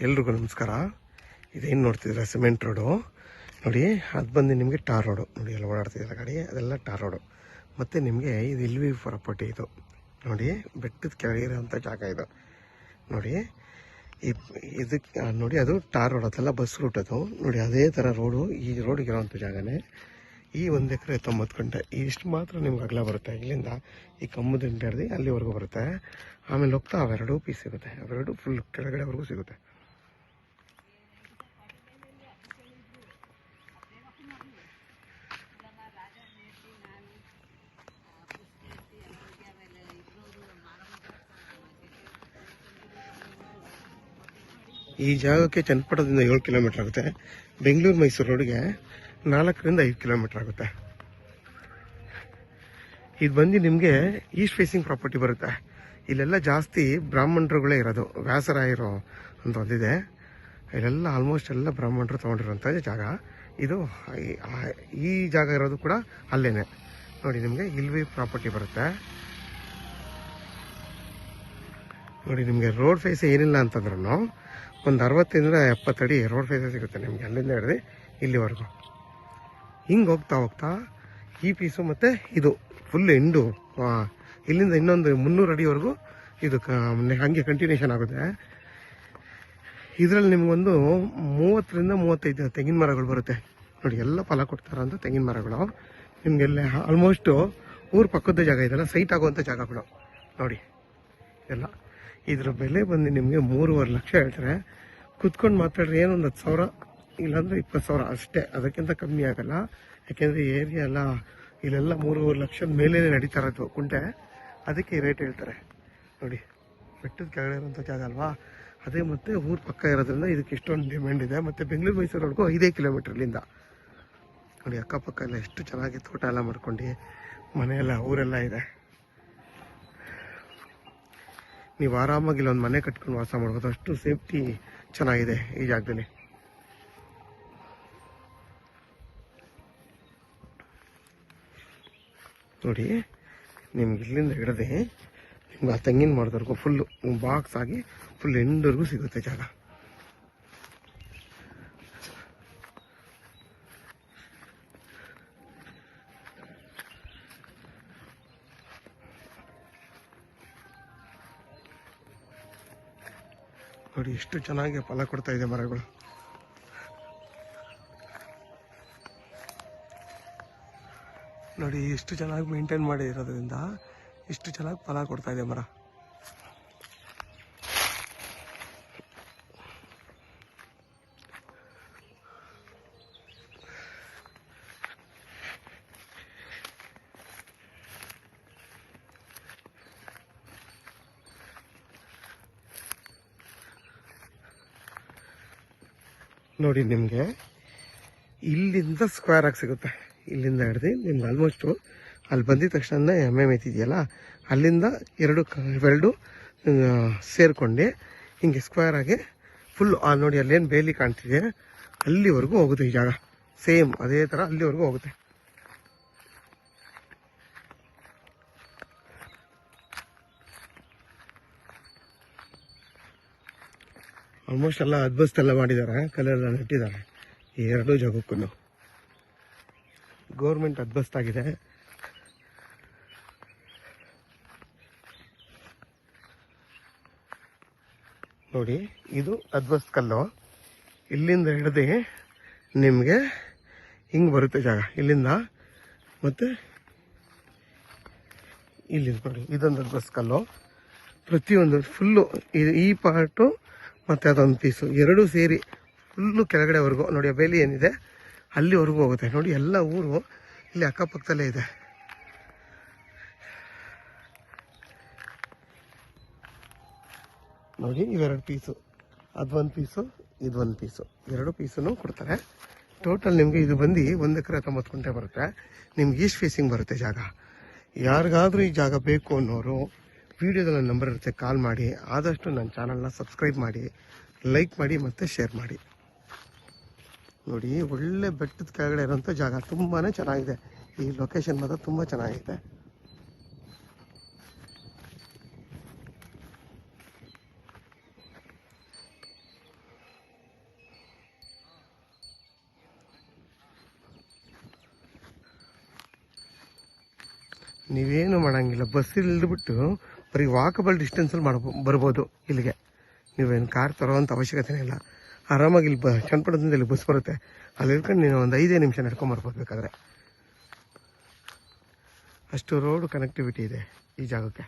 ಎಲ್ರಿಗೂ ನಮಸ್ಕಾರ. ಇದೇನು ನೋಡ್ತಿದ್ರೆ ಸಿಮೆಂಟ್ ರೋಡು ನೋಡಿ, ಅದು ಬಂದು ನಿಮಗೆ ಟಾರ್ ರೋಡು ನೋಡಿ. ಎಲ್ಲ ಓಡಾಡ್ತಿದ್ದಾರೆ ಗಾಡಿ, ಅದೆಲ್ಲ ಟಾರ್ ರೋಡು. ಮತ್ತು ನಿಮಗೆ ಇದು ಇಲ್ವಿ ಪ್ರಾಪರ್ಟಿ. ಇದು ನೋಡಿ, ಬೆಟ್ಟದ ಕೆಳಗಿರೋಂಥ ಜಾಗ ಇದು ನೋಡಿ. ಇದಕ್ಕೆ ನೋಡಿ, ಅದು ಟಾರ್ ರೋಡ್, ಅದೆಲ್ಲ ಬಸ್ ರೂಟ್ ಅದು ನೋಡಿ. ಅದೇ ಥರ ರೋಡು, ಈ ರೋಡಿಗಿರೋಂಥ ಜಾಗನೇ. ಈ 1 ಎಕರೆ 90 ಗಂಟೆ ಇಷ್ಟು ಮಾತ್ರ ನಿಮ್ಗೆ ಅಗಲ ಬರುತ್ತೆ. ಇಲ್ಲಿಂದ ಈ ಕಂಬದಿಂದ ಹಿಡ್ದು ಅಲ್ಲಿವರೆಗೂ ಬರುತ್ತೆ. ಆಮೇಲೆ ಹೋಗ್ತಾ ಅವೆರಡೂ ಪೀಸ್ ಸಿಗುತ್ತೆ, ಅವೆರಡು ಫುಲ್ ಕೆಳಗಡೆವರೆಗೂ ಸಿಗುತ್ತೆ. ಈ ಜಾಗಕ್ಕೆ ಚನ್ನಪಟ್ಟಣದಿಂದ 7 ಕಿಲೋಮೀಟರ್ ಆಗುತ್ತೆ. ಬೆಂಗಳೂರು ಮೈಸೂರು ರೋಡ್ಗೆ 4 ರಿಂದ 5 ಕಿಲೋಮೀಟರ್ ಆಗುತ್ತೆ. ಇದು ಬಂದು ನಿಮಗೆ ಈಸ್ಟ್ ಫೇಸಿಂಗ್ ಪ್ರಾಪರ್ಟಿ ಬರುತ್ತೆ. ಇಲ್ಲೆಲ್ಲ ಜಾಸ್ತಿ ಬ್ರಾಹ್ಮಣರುಗಳೇ ಇರೋದು. ವ್ಯಾಸರಾಯರು ಅಂತ ಒಂದಿದೆ, ಇಲ್ಲೆಲ್ಲ ಆಲ್ಮೋಸ್ಟ್ ಎಲ್ಲ ಬ್ರಾಹ್ಮಣರು ತೊಗೊಂಡಿರೋಂಥ ಜಾಗ ಇದು. ಈ ಜಾಗ ಇರೋದು ಕೂಡ ಅಲ್ಲೇನೆ ನೋಡಿ. ನಿಮಗೆ ಇಲ್ವಿ ಪ್ರಾಪರ್ಟಿ ಬರುತ್ತೆ ನೋಡಿ. ನಿಮಗೆ ರೋಡ್ ಫೇಸ್ ಏನಿಲ್ಲ ಅಂತಂದ್ರೂ ಒಂದು 60 ರಿಂದ 70 ಅಡಿ ರೋಡ್ ಫೇಸೇ ಸಿಗುತ್ತೆ ನಿಮಗೆ, ಅಲ್ಲಿಂದ ಹಿಡಿದು ಇಲ್ಲಿವರೆಗೂ. ಹಿಂಗೆ ಹೋಗ್ತಾ ಹೋಗ್ತಾ ಈ ಪೀಸು ಮತ್ತು ಇದು ಫುಲ್ ಎಂಡು, ಇಲ್ಲಿಂದ ಇನ್ನೊಂದು 300 ಅಡಿವರೆಗೂ ಇದು ಹಾಗೆ ಕಂಟಿನ್ಯೂಷನ್ ಆಗುತ್ತೆ. ಇದರಲ್ಲಿ ನಿಮಗೊಂದು 30 ರಿಂದ 35 ತೆಂಗಿನ ಮರಗಳು ಬರುತ್ತೆ ನೋಡಿ. ಎಲ್ಲ ಫಲ ಕೊಡ್ತಾರಂತ ತೆಂಗಿನ ಮರಗಳು ನಿಮಗೆಲ್ಲ. ಆಲ್ಮೋಸ್ಟು ಊರ ಪಕ್ಕದ ಜಾಗ ಇದೆಲ್ಲ ಸೈಟ್ ಆಗುವಂಥ ಜಾಗಗಳು ನೋಡಿ ಎಲ್ಲ. ಇದ್ರ ಬೆಲೆ ಬಂದು ನಿಮಗೆ 3.5 ಲಕ್ಷ ಹೇಳ್ತಾರೆ. ಕುತ್ಕೊಂಡು ಮಾತಾಡ್ರಿ ಏನೊಂದು 10,000 ಇಲ್ಲಾಂದರೆ 20,000 ಅಷ್ಟೇ, ಅದಕ್ಕಿಂತ ಕಮ್ಮಿ ಆಗಲ್ಲ. ಯಾಕೆಂದರೆ ಏರಿಯಾ ಎಲ್ಲ ಇಲ್ಲೆಲ್ಲ 3.5 ಲಕ್ಷದ ಮೇಲೆ ನಡೀತಾ ಇರೋದು ಕುಂಟೆ, ಅದಕ್ಕೆ ರೇಟ್ ಹೇಳ್ತಾರೆ ನೋಡಿ. ಬೆಟ್ಟದ ಕೆಳಗಡೆ ಇರೋಂಥ ಜಾಗ ಅಲ್ವಾ, ಅದೇ ಮತ್ತು ಊರ ಪಕ್ಕ ಇರೋದ್ರಿಂದ ಇದಕ್ಕೆ ಇಷ್ಟೊಂದು ಡಿಮ್ಯಾಂಡ್ ಇದೆ. ಮತ್ತು ಬೆಂಗಳೂರು ಮೈಸೂರವರೆಗೂ 5 ಕಿಲೋಮೀಟ್ರಲ್ಲಿಂದ ನೋಡಿ. ಅಕ್ಕಪಕ್ಕ ಎಲ್ಲ ಎಷ್ಟು ಚೆನ್ನಾಗಿ ತೋಟ ಎಲ್ಲ ಮಾಡ್ಕೊಂಡು ಮನೆಯೆಲ್ಲ ಊರೆಲ್ಲ ಇದೆ. ನೀವು ಆರಾಮಾಗಿ ಇಲ್ಲೊಂದು ಮನೆ ಕಟ್ಕೊಂಡು ವಾಸ ಮಾಡ್ಬೋದು, ಅಷ್ಟು ಸೇಫ್ಟಿ ಚೆನ್ನಾಗಿದೆ ಈ ಜಾಗದಲ್ಲಿ ನೋಡಿ. ನಿಮ್ಗೆ ಇಲ್ಲಿಂದ ಹಿಡದೆ ನಿಮ್ಗೆ ಆ ತೆಂಗಿನ ಮರದವರೆಗೂ ಫುಲ್ಲು ಬಾಕ್ಸ್ ಆಗಿ ಫುಲ್ ಎಂಡ್ವರೆಗೂ ಸಿಗುತ್ತೆ ಜಾಗ. ನೋಡಿ ಎಷ್ಟು ಚೆನ್ನಾಗಿ ಫಲ ಕೊಡ್ತಾ ಇದೆ ಮರಗಳು. ನೋಡಿ ಎಷ್ಟು ಚೆನ್ನಾಗಿ ಮೇಂಟೈನ್ ಮಾಡಿ ಇರೋದ್ರಿಂದ ಇಷ್ಟು ಚೆನ್ನಾಗಿ ಫಲ ಕೊಡ್ತಾ ಇದೆ ಮರ. ನೋಡಿ ನಿಮಗೆ ಇಲ್ಲಿಂದ ಸ್ಕ್ವೇರ್ ಆಗಿ ಸಿಗುತ್ತೆ. ಇಲ್ಲಿಂದ ಹಿಡ್ದು ನಿಮ್ಗೆ ಆಲ್ಮೋಸ್ಟು ಅಲ್ಲಿ ಬಂದಿದ ತಕ್ಷಣ ಎತ್ತಿದೆಯಲ್ಲ, ಅಲ್ಲಿಂದ ಎರಡು ಸೇರ್ಕೊಂಡು ಹಿಂಗೆ ಸ್ಕ್ವೇರ್ ಆಗಿ ಫುಲ್ ನೋಡಿ. ಅಲ್ಲೇನು ಬೇಲಿ ಕಾಣ್ತಿದೆ ಅಲ್ಲಿವರೆಗೂ ಹೋಗುತ್ತೆ ಈ ಜಾಗ. ಸೇಮ್ ಅದೇ ಥರ ಅಲ್ಲಿವರೆಗೂ ಹೋಗುತ್ತೆ. ಆಲ್ಮೋಸ್ಟ್ ಎಲ್ಲ ಅದ್ಬಸ್ತೆಲ್ಲ ಮಾಡಿದ್ದಾರೆ, ಕಲ್ಲೆಲ್ಲ ನೆಟ್ಟಿದ್ದಾರೆ ಈ 2 ಜಾಗಕ್ಕೂ. ಗೌರ್ಮೆಂಟ್ ಅದ್ಬಸ್ತಾಗಿದೆ ನೋಡಿ. ಇದು ಅದ್ಬಸ್ತ್ ಕಲ್ಲು. ಇಲ್ಲಿಂದ ಹಿಡ್ದು ನಿಮಗೆ ಹಿಂಗೆ ಬರುತ್ತೆ ಜಾಗ, ಇಲ್ಲಿಂದ ಮತ್ತು ಇಲ್ಲಿಂದ ನೋಡಿ. ಇದೊಂದು ಅದ್ಬಸ್ತ್ ಕಲ್ಲು. ಪ್ರತಿಯೊಂದು ಫುಲ್ಲು ಈ ಪಾರ್ಟು ಮತ್ತು ಅದೊಂದು ಪೀಸು 2 ಸೇರಿ ಫುಲ್ಲು ಕೆಳಗಡೆವರೆಗೂ ನೋಡಿ. ಆ ಬೇಲಿ ಏನಿದೆ ಅಲ್ಲಿವರೆಗೂ ಹೋಗುತ್ತೆ ನೋಡಿ. ಎಲ್ಲ ಊರು ಇಲ್ಲಿ ಅಕ್ಕಪಕ್ಕದಲ್ಲೇ ಇದೆ ನೋಡಿ. ಇವೆರಡು ಪೀಸು, ಅದೊಂದು ಪೀಸು, ಇದೊಂದು ಪೀಸು, 2 ಪೀಸನ್ನು ಕೊಡ್ತಾರೆ. ಟೋಟಲ್ ನಿಮಗೆ ಇದು ಬಂದು 1 ಎಕರೆ 90 ಗುಂಟೆ ಬರುತ್ತೆ. ನಿಮ್ಗೆ ಈಸ್ಟ್ ಫೇಸಿಂಗ್ ಬರುತ್ತೆ ಜಾಗ. ಯಾರಿಗಾದ್ರೂ ಈ ಜಾಗ ಬೇಕು ಅನ್ನೋರು ವಿಡಿಯೋದಲ್ಲಿ ನನ್ನ ನಂಬರ್ ಇರುತ್ತೆ, ಕಾಲ್ ಮಾಡಿ. ಆದಷ್ಟು ನನ್ನ ಚಾನಲ್ನ ಸಬ್ಸ್ಕ್ರೈಬ್ ಮಾಡಿ, ಲೈಕ್ ಮಾಡಿ ಮತ್ತು ಶೇರ್ ಮಾಡಿ ನೋಡಿ. ಒಳ್ಳೆ ಬೆಟ್ಟದ ಕೆಳಗಡೆ ಇರೋಂಥ ಜಾಗ, ತುಂಬಾ ಚೆನ್ನಾಗಿದೆ. ಈ ಲೊಕೇಶನ್ ಮಾತ್ರ ತುಂಬ ಚೆನ್ನಾಗಿದೆ. ನೀವೇನು ಮಾಡೋಂಗಿಲ್ಲ, ಬಸ್ ಇಳಿದ್ಬಿಟ್ಟು ಬರೀ ವಾಕಬಲ್ ಡಿಸ್ಟೆನ್ಸಲ್ಲಿ ಬರ್ಬೋದು ಇಲ್ಲಿಗೆ. ನೀವೇನು ಕಾರ್ ತರೋವಂಥ ಅವಶ್ಯಕತೆನೇ ಇಲ್ಲ. ಆರಾಮಾಗಿ ಇಲ್ಲಿ ಚನ್ನಪಟ್ಟಣದಿಂದ ಇಲ್ಲಿ ಬಸ್ ಬರುತ್ತೆ, ಅಲ್ಲಿ ಇಳ್ಕೊಂಡು ನೀನು ಒಂದು 5 ನಿಮಿಷ ನಡ್ಕೊಂಬರ್ಬೋದು ಬೇಕಾದ್ರೆ. ಅಷ್ಟು ರೋಡ್ ಕನೆಕ್ಟಿವಿಟಿ ಇದೆ ಈ ಜಾಗಕ್ಕೆ.